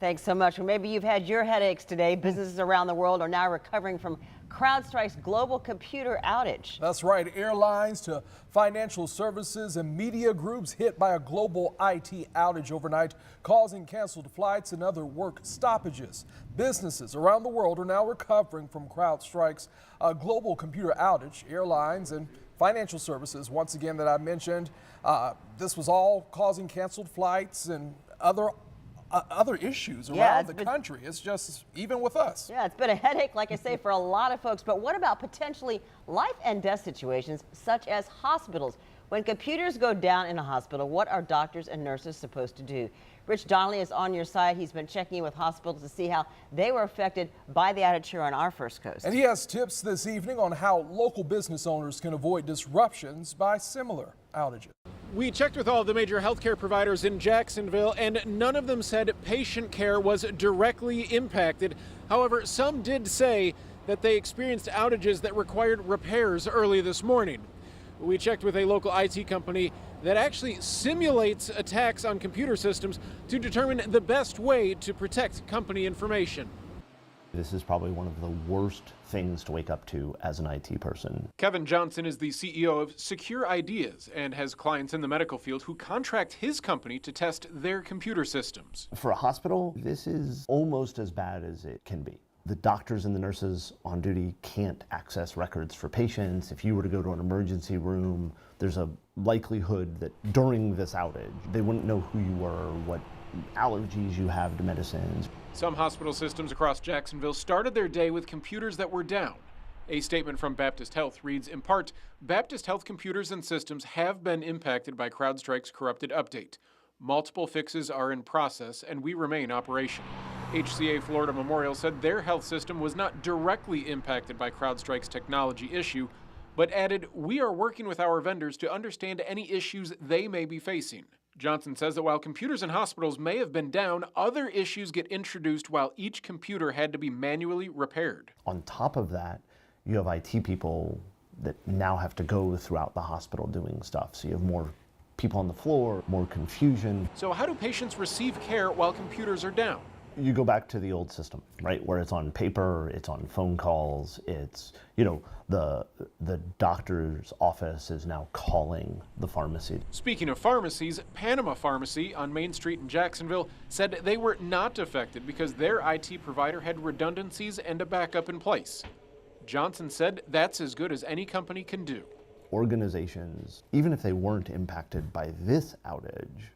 Thanks so much. Well, maybe you've had your headaches today. Businesses around the world are now recovering from CrowdStrike's global computer outage. That's right. Airlines to financial services and media groups hit by a global IT outage overnight, causing canceled flights and other work stoppages. Businesses around the world are now recovering from CrowdStrike's global computer outage. Airlines and financial services, once again, that I mentioned, this was all causing canceled flights and other issues around the country. It's just even with us. Yeah, it's been a headache, like I say, for a lot of folks. But what about potentially life and death situations, such as hospitals? When computers go down in a hospital, what are doctors and nurses supposed to do? Rich Donnelly is on your side. He's been checking in with hospitals to see how they were affected by the outage here on our First Coast. And he has tips this evening on how local business owners can avoid disruptions by similar outages. We checked with all of the major healthcare providers in Jacksonville, and none of them said patient care was directly impacted. However, some did say that they experienced outages that required repairs early this morning. We checked with a local IT company that actually simulates attacks on computer systems to determine the best way to protect company information. This is probably one of the worst things to wake up to as an IT person. Kevin Johnson is the CEO of Secure Ideas and has clients in the medical field who contract his company to test their computer systems. For a hospital, this is almost as bad as it can be. The doctors and the nurses on duty can't access records for patients. If you were to go to an emergency room, there's a likelihood that during this outage, they wouldn't know who you were, what allergies you have to medicines. Some hospital systems across Jacksonville started their day with computers that were down. A statement from Baptist Health reads, in part, Baptist Health computers and systems have been impacted by CrowdStrike's corrupted update. Multiple fixes are in process and we remain operational. HCA Florida Memorial said their health system was not directly impacted by CrowdStrike's technology issue, but added, we are working with our vendors to understand any issues they may be facing. Johnson says that while computers in hospitals may have been down, other issues get introduced while each computer had to be manually repaired. On top of that, you have IT people that now have to go throughout the hospital doing stuff. So you have more people on the floor, more confusion. So how do patients receive care while computers are down? You go back to the old system, right, where it's on paper, it's on phone calls, it's, the doctor's office is now calling the pharmacy. Speaking of pharmacies, Panama Pharmacy on Main Street in Jacksonville said they were not affected because their IT provider had redundancies and a backup in place. Johnson said that's as good as any company can do. Organizations, even if they weren't impacted by this outage,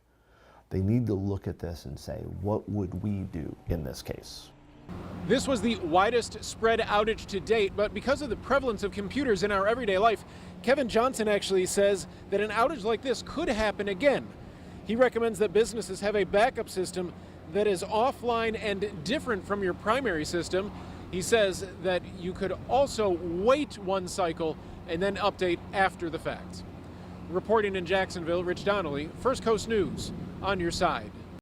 they need to look at this and say, what would we do in this case? This was the widest spread outage to date, but because of the prevalence of computers in our everyday life, Kevin Johnson actually says that an outage like this could happen again. He recommends that businesses have a backup system that is offline and different from your primary system. He says that you could also wait one cycle and then update after the fact. Reporting in Jacksonville, Rich Donnelly, First Coast News, on your side.